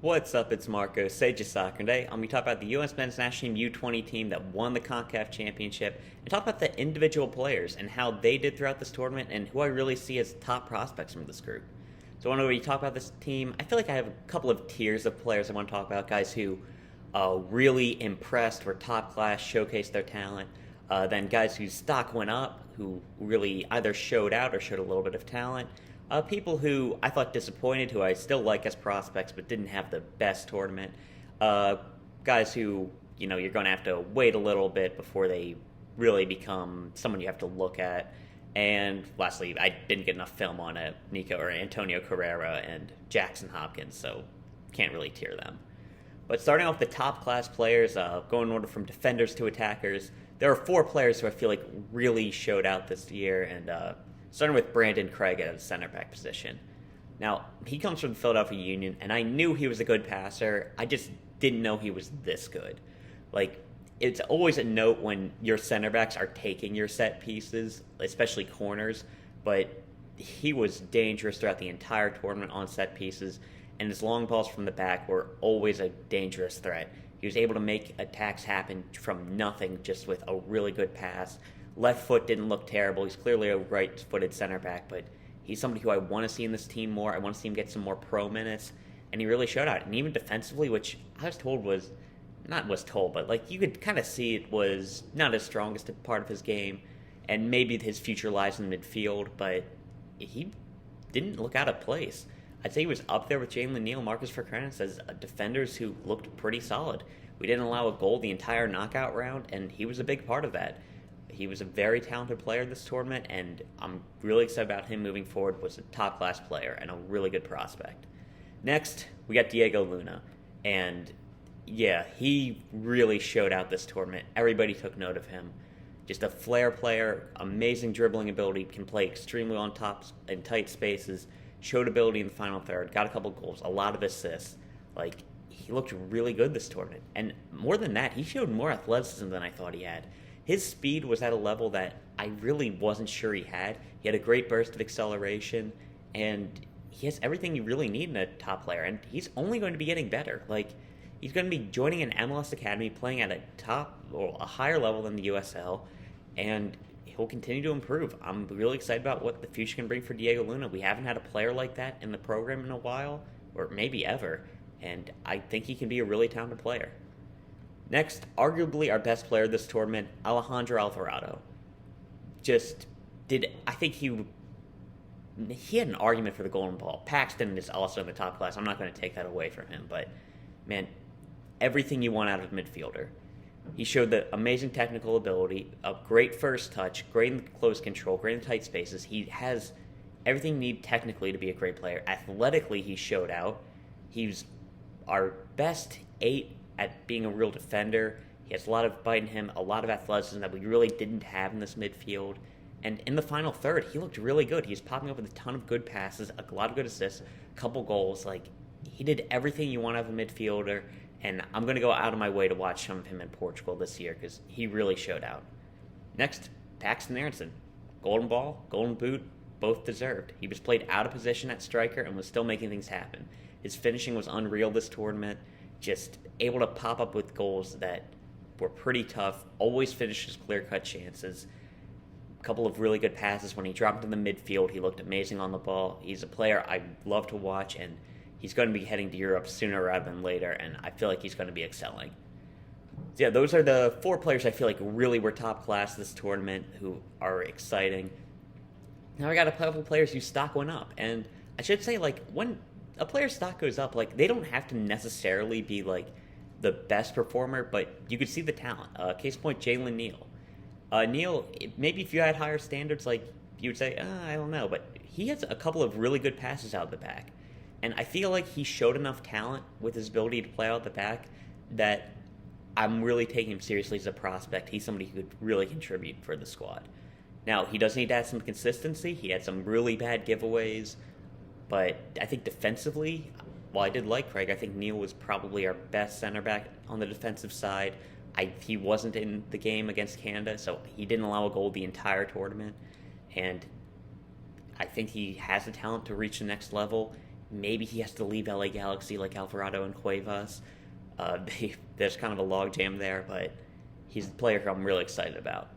What's up? It's Marco, Sage of Soccer. Today, I'm going to talk about the U.S. men's national team U20 team that won the CONCACAF Championship and talk about the individual players and how they did throughout this tournament and who I really see as top prospects from this group. So when we talk about this team, I feel like I have a couple of tiers of players I want to talk about. Guys who really impressed, were top class, showcased their talent. Then guys whose stock went up, who really either showed out or showed a little bit of talent. People who I thought disappointed, who I still like as prospects, but didn't have the best tournament. Guys who, you're going to have to wait a little bit before they really become someone you have to look at. And lastly, I didn't get enough film on Nico or Antonio Carrera and Jackson Hopkins, so can't really tier them. But starting off the top class players, going in order from defenders to attackers, there are 4 players who I feel like really showed out this year, and starting with Brandon Craig at the center back position. Now, he comes from the Philadelphia Union, and I knew he was a good passer. I just didn't know he was this good. It's always a note when your center backs are taking your set pieces, especially corners, but he was dangerous throughout the entire tournament on set pieces, and his long balls from the back were always a dangerous threat. He was able to make attacks happen from nothing just with a really good pass. Left foot didn't look terrible. He's clearly a right-footed center back, but he's somebody who I want to see in this team more. I want to see him get some more pro minutes, and he really showed out. And even defensively, which I was told but you could kind of see it was not his strongest part of his game, and maybe his future lies in midfield, but he didn't look out of place. I'd say he was up there with Jaylen Neal, Marcus for Cronus as defenders who looked pretty solid. We didn't allow a goal the entire knockout round, and he was a big part of that. He was a very talented player this tournament, and I'm really excited about him moving forward. Was a top-class player and a really good prospect. Next, we got Diego Luna, and yeah, he really showed out this tournament. Everybody took note of him. Just a flair player, amazing dribbling ability, can play extremely on top in tight spaces, showed ability in the final third, got a couple goals, a lot of assists. He looked really good this tournament. And more than that, he showed more athleticism than I thought he had. His speed was at a level that I really wasn't sure he had. He had a great burst of acceleration, and he has everything you really need in a top player, and he's only going to be getting better. He's going to be joining an MLS academy, playing at a higher level than the USL, and he'll continue to improve. I'm really excited about what the future can bring for Diego Luna. We haven't had a player like that in the program in a while, or maybe ever, and I think he can be a really talented player. Next, arguably our best player this tournament, Alejandro Alvarado. I think he had an argument for the golden ball. Paxton is also in the top class. I'm not going to take that away from him, but man, everything you want out of a midfielder. He showed the amazing technical ability, a great first touch, great in close control, great in tight spaces. He has everything you need technically to be a great player. Athletically, he showed out. He's our best 8 at being a real defender. He has a lot of bite in him, a lot of athleticism that we really didn't have in this midfield. And in the final third, he looked really good. He was popping up with a ton of good passes, a lot of good assists, a couple goals. He did everything you want out of a midfielder, and I'm going to go out of my way to watch some of him in Portugal this year because he really showed out. Next, Paxton Erinson. Golden ball, golden boot, both deserved. He was played out of position at striker and was still making things happen. His finishing was unreal this tournament, just able to pop up with goals that were pretty tough, always finished his clear-cut chances. A couple of really good passes. When he dropped into the midfield, he looked amazing on the ball. He's a player I love to watch, and he's going to be heading to Europe sooner rather than later, and I feel like he's going to be excelling. So yeah, those are the 4 players I feel like really were top class this tournament who are exciting. Now I got a couple players whose stock went up, and I should say, when a player's stock goes up, they don't have to necessarily be, the best performer, but you could see the talent. Case in point, Jaylen Neal. Neal, maybe if you had higher standards, you would say, I don't know, but he has a couple of really good passes out the back. And I feel like he showed enough talent with his ability to play out the back that I'm really taking him seriously as a prospect. He's somebody who could really contribute for the squad. Now, he does need to add some consistency. He had some really bad giveaways, but I think defensively, while I did like Craig, I think Neal was probably our best center back on the defensive side. He wasn't in the game against Canada, so he didn't allow a goal the entire tournament, and I think he has the talent to reach the next level. maybe he has to leave LA Galaxy like Alvarado and Cuevas. There's kind of a logjam there, but he's the player who I'm really excited about.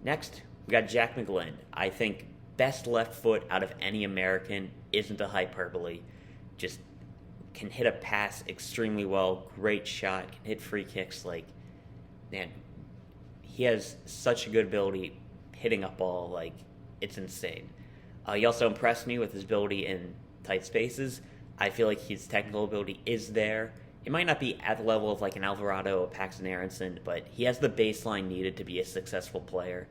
Next, we got Jack Mcglynn. I think best left foot out of any American, isn't a hyperbole. Just can hit a pass extremely well, great shot, can hit free kicks. Like, man, he has such a good ability hitting a ball. Like, it's insane. He also impressed me with his ability in tight spaces. I feel like his technical ability is there. It might not be at the level of like an Alvarado or Paxton Erinson, but he has the baseline needed to be a successful player.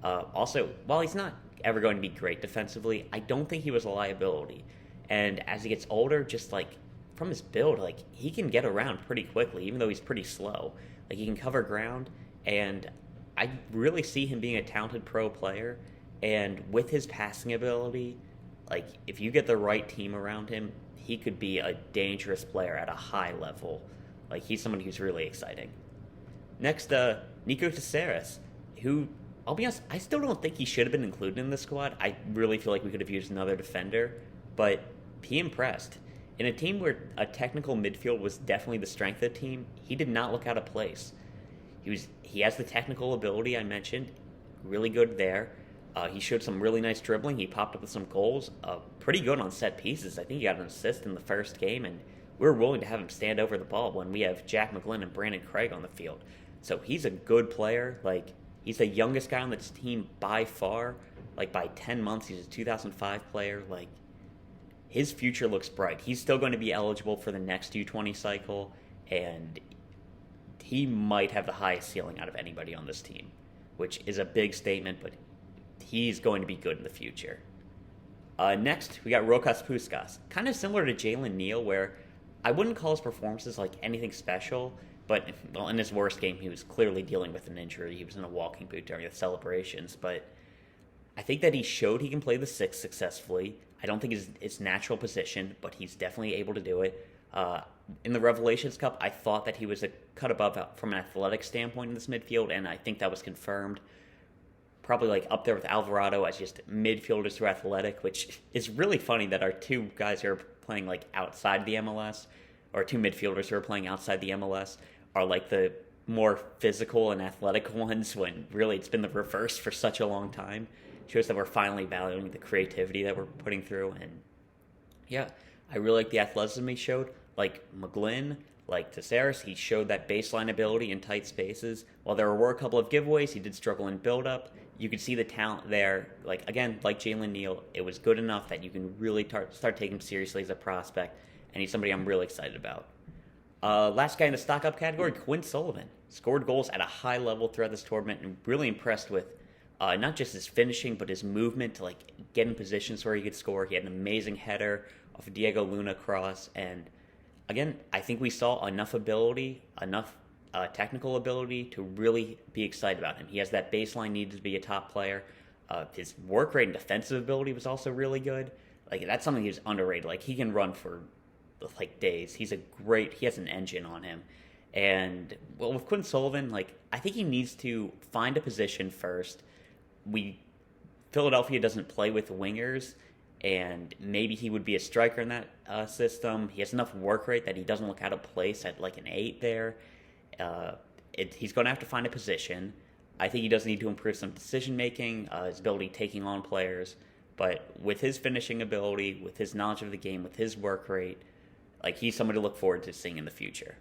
Also, while he's not ever going to be great defensively, I don't think he was a liability. And as he gets older, just like from his build, like he can get around pretty quickly, even though he's pretty slow. Like he can cover ground, and I really see him being a talented pro player. And with his passing ability, like if you get the right team around him, he could be a dangerous player at a high level. Like he's someone who's really exciting. Next, Nico Cesaros, who, I'll be honest, I still don't think he should have been included in the squad. I really feel like we could have used another defender, but he impressed. In a team where a technical midfield was definitely the strength of the team, he did not look out of place. He has the technical ability I mentioned, really good there. He showed some really nice dribbling. He popped up with some goals, pretty good on set pieces. I think he got an assist in the first game, and we're willing to have him stand over the ball when we have Jack Mcglynn and Brandon Craig on the field. So he's a good player. Like, he's the youngest guy on this team by far. Like, by 10 months, he's a 2005 player. Like, his future looks bright. He's still going to be eligible for the next U20 cycle, and he might have the highest ceiling out of anybody on this team, which is a big statement, but he's going to be good in the future. Next, we got Rokaspuskas. Kind of similar to Jaylen Neal, where I wouldn't call his performances like anything special, but well, in his worst game, he was clearly dealing with an injury. He was in a walking boot during the celebrations, but I think that he showed he can play the six successfully. I don't think it's his natural position, but he's definitely able to do it. In the Revelations Cup, I thought that he was a cut above from an athletic standpoint in this midfield, and I think that was confirmed. Probably like up there with Alvarado as just midfielders who are athletic, which is really funny that our two guys who are playing like outside the MLS, or two midfielders who are playing outside the MLS, are like the more physical and athletic ones, when really it's been the reverse for such a long time. It shows that we're finally valuing the creativity that we're putting through, and yeah, I really like the athleticism he showed. Like Mcglynn, like Cesaros, he showed that baseline ability in tight spaces. While there were a couple of giveaways, he did struggle in build-up. You could see the talent there. Like, again, like Jaylen Neal, it was good enough that you can really start taking him seriously as a prospect, and he's somebody I'm really excited about. Last guy in the stock-up category, Quint Sullivan. Scored goals at a high level throughout this tournament, and really impressed with not just his finishing, but his movement to like get in positions where he could score. He had an amazing header off a Diego Luna cross, and again, I think we saw enough ability, enough technical ability to really be excited about him. He has that baseline needed to be a top player. His work rate and defensive ability was also really good. Like, that's something he's underrated. Like, he can run for like days. He has an engine on him. And well, with Quint Sullivan, like, I think he needs to find a position first. Philadelphia doesn't play with wingers, and maybe he would be a striker in that system. He has enough work rate that he doesn't look out of place at like an 8 there. He's going to have to find a position. I think he does need to improve some decision-making, his ability taking on players. But with his finishing ability, with his knowledge of the game, with his work rate, like, he's someone to look forward to seeing in the future.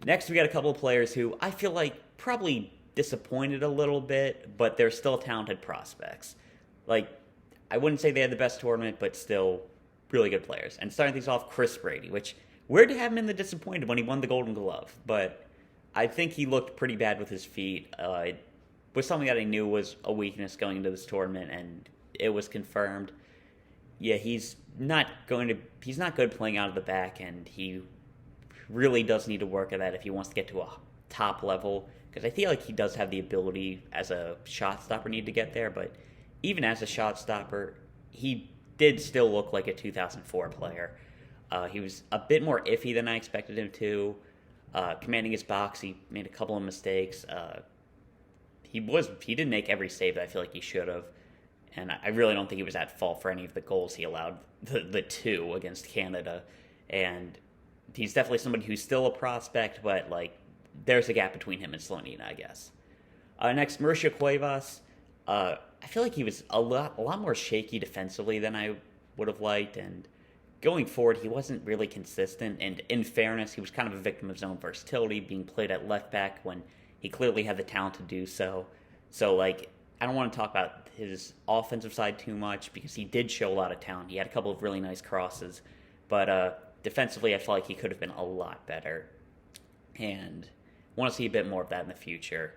Next, we got a couple of players who I feel like probably disappointed a little bit, but they're still talented prospects. Like, I wouldn't say they had the best tournament, but still really good players. And starting things off, Chris Brady, which, weird to have him in the disappointed when he won the Golden Glove, but I think he looked pretty bad with his feet. It was something that I knew was a weakness going into this tournament, and it was confirmed. Yeah, he's not good playing out of the back, and he really does need to work at that if he wants to get to a top level, because I feel like he does have the ability as a shot stopper need to get there, but even as a shot stopper, he did still look like a 2004 player. He was a bit more iffy than I expected him to. Commanding his box, he made a couple of mistakes. He didn't make every save that I feel like he should have. And I really don't think he was at fault for any of the goals he allowed, the two against Canada. And he's definitely somebody who's still a prospect, but, like, there's a gap between him and Slonina, I guess. Next, Marcia Cuevas. I feel like he was a lot more shaky defensively than I would have liked, and going forward, he wasn't really consistent. And in fairness, he was kind of a victim of his own versatility, being played at left back when he clearly had the talent to do so. So, like, I don't want to talk about his offensive side too much because he did show a lot of talent. He had a couple of really nice crosses, but defensively, I feel like he could have been a lot better, and want to see a bit more of that in the future.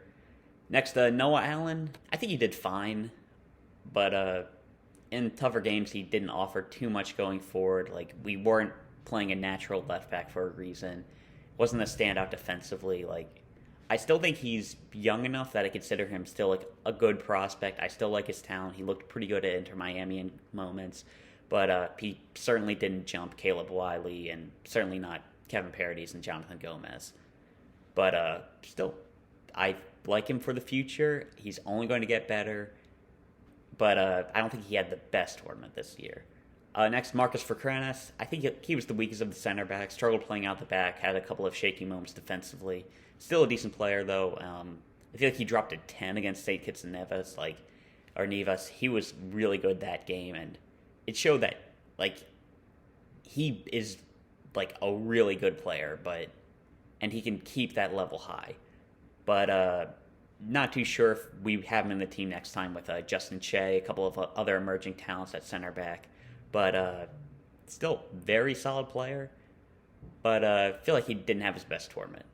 Next, Noah Allen. I think he did fine, but in tougher games, he didn't offer too much going forward. Like, we weren't playing a natural left back for a reason. Wasn't a standout defensively. Like, I still think he's young enough that I consider him still, like, a good prospect. I still like his talent. He looked pretty good at Inter Miami in moments, but he certainly didn't jump Caleb Wiley, and certainly not Kevin Paredes and Jonathan Gomez. But still, I like him for the future. He's only going to get better, but I don't think he had the best tournament this year. Next, Marcus Cronus. I think he was the weakest of the center backs, struggled playing out the back, had a couple of shaky moments defensively. Still a decent player, though. I feel like he dropped a 10 against St. Kitts and Nevis, Nevis. He was really good that game, and it showed that, like, he is, like, a really good player, and he can keep that level high. But not too sure if we have him in the team next time with Justin Shea, a couple of other emerging talents at center back. But still, very solid player. But I feel like he didn't have his best tournament.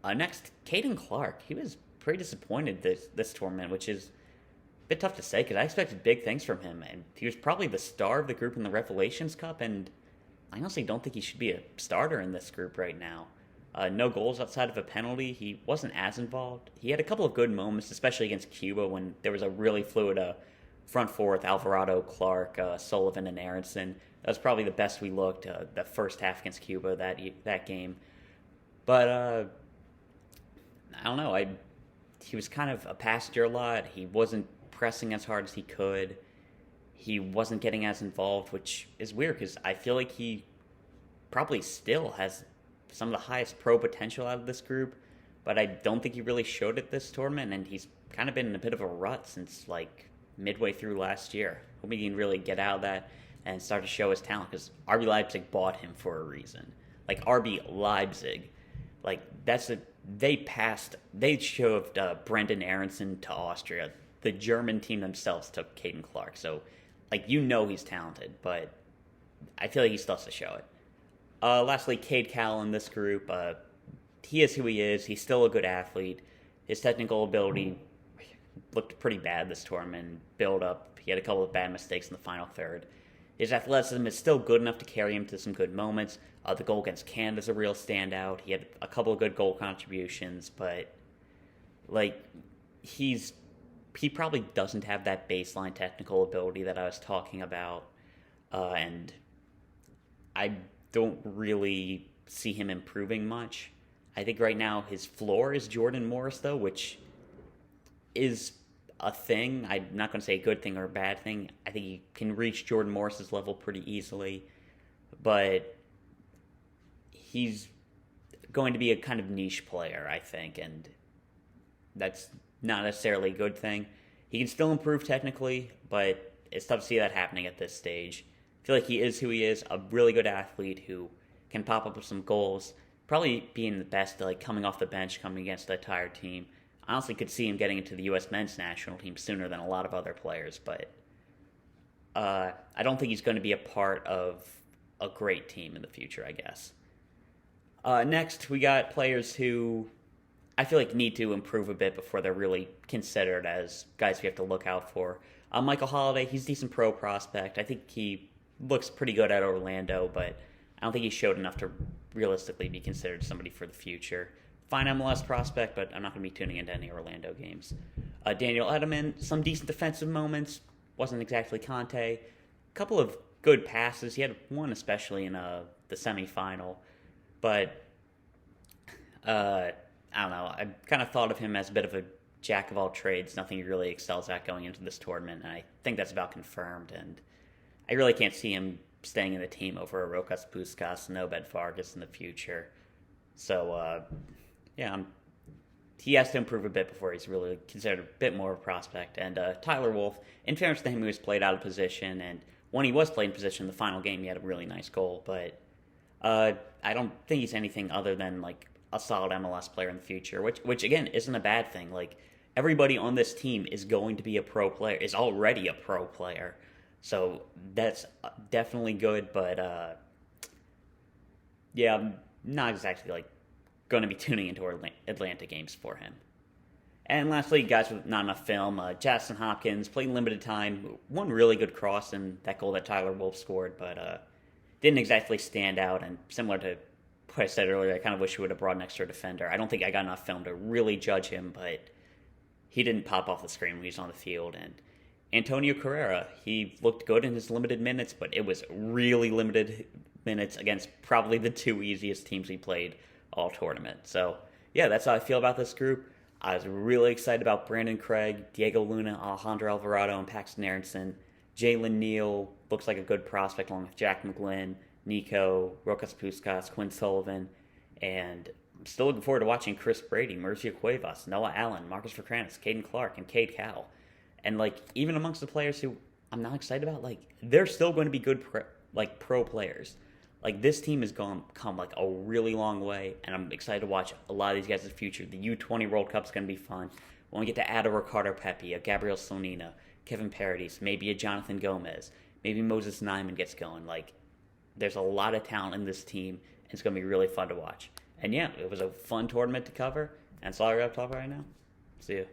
Next, Kaden Clark. He was pretty disappointed this tournament, which is a bit tough to say because I expected big things from him. And he was probably the star of the group in the Revelations Cup, and I honestly don't think he should be a starter in this group right now. No goals outside of a penalty. He wasn't as involved. He had a couple of good moments, especially against Cuba when there was a really fluid front four with Alvarado, Clark, Sullivan, and Erinson. That was probably the best we looked the first half against Cuba that game. But I don't know. He was kind of a passenger a lot. He wasn't pressing as hard as he could. He wasn't getting as involved, which is weird because I feel like he probably still has some of the highest pro potential out of this group, but I don't think he really showed it this tournament, and he's kind of been in a bit of a rut since, like, midway through last year. Hoping he can really get out of that and start to show his talent, because RB Leipzig bought him for a reason. Like, RB Leipzig, like, they shoved Brendan Aronson to Austria. The German team themselves took Kaden Clark, so, like, he's talented, but I feel like he still has to show it. Lastly, Cade Cowell in this group. He is who he is. He's still a good athlete. His technical ability looked pretty bad this tournament. Build up. He had a couple of bad mistakes in the final third. His athleticism is still good enough to carry him to some good moments. The goal against Canada is a real standout. He had a couple of good goal contributions, but, like, he probably doesn't have that baseline technical ability that I was talking about, and I don't really see him improving much. I think right now his floor is Jordan Morris, though, which is a thing. I'm not going to say a good thing or a bad thing. I think he can reach Jordan Morris's level pretty easily, but he's going to be a kind of niche player, I think, and that's not necessarily a good thing. He can still improve technically, but it's tough to see that happening at this stage. I feel like he is who he is, a really good athlete who can pop up with some goals, probably being the best, like, coming off the bench, coming against a tired team. I honestly could see him getting into the U.S. men's national team sooner than a lot of other players, but I don't think he's going to be a part of a great team in the future, I guess. Next, we got players who I feel like need to improve a bit before they're really considered as guys we have to look out for. Michael Holiday, he's a decent pro prospect. I think he looks pretty good at Orlando, but I don't think he showed enough to realistically be considered somebody for the future. Fine MLS prospect, but I'm not going to be tuning into any Orlando games. Daniel Edelman, some decent defensive moments. Wasn't exactly Conte. A couple of good passes. He had one especially in the semifinal. But I don't know. I kind of thought of him as a bit of a jack of all trades. Nothing he really excels at going into this tournament, and I think that's about confirmed. And I really can't see him staying in the team over a Rokaspuskas and Obed Vargas in the future. So, he has to improve a bit before he's really considered a bit more of a prospect. And Tyler Wolfe, in fairness to him, he was played out of position, and when he was played in position in the final game, he had a really nice goal. But I don't think he's anything other than like a solid MLS player in the future, which again isn't a bad thing. Like, everybody on this team is going to be a pro player, is already a pro player, so that's definitely good. But I'm not exactly like going to be tuning into Atlanta games for him. And lastly, guys with not enough film, Jackson Hopkins played limited time, one really good cross in that goal that Tyler Wolfe scored, but didn't exactly stand out. And similar to what I said earlier, I kind of wish we would have brought an extra defender. I don't think I got enough film to really judge him, but he didn't pop off the screen when he was on the field. And Antonio Carrera, he looked good in his limited minutes, but it was really limited minutes against probably the two easiest teams he played all tournament. So, yeah, that's how I feel about this group. I was really excited about Brandon Craig, Diego Luna, Alejandro Alvarado, and Paxton Erinson. Jaylen Neal looks like a good prospect along with Jack Mcglynn, Nico, Rokaspuskas, Quint Sullivan, and I'm still looking forward to watching Chris Brady, Marcia Cuevas, Noah Allen, Marcus Cronus, Kaden Clark, and Cade Cowell. And like, even amongst the players who I'm not excited about, like, they're still going to be good pro players. Like, this team has come like a really long way, and I'm excited to watch a lot of these guys in the future. The U20 World Cup's going to be fun. When we get to add a Ricardo Pepi, a Gabriel Slonina, Kevin Paradis, maybe a Jonathan Gomez, maybe Moses Nyman gets going. Like, there's a lot of talent in this team, and it's going to be really fun to watch. And yeah, it was a fun tournament to cover, and that's all I got to talk about right now. See you.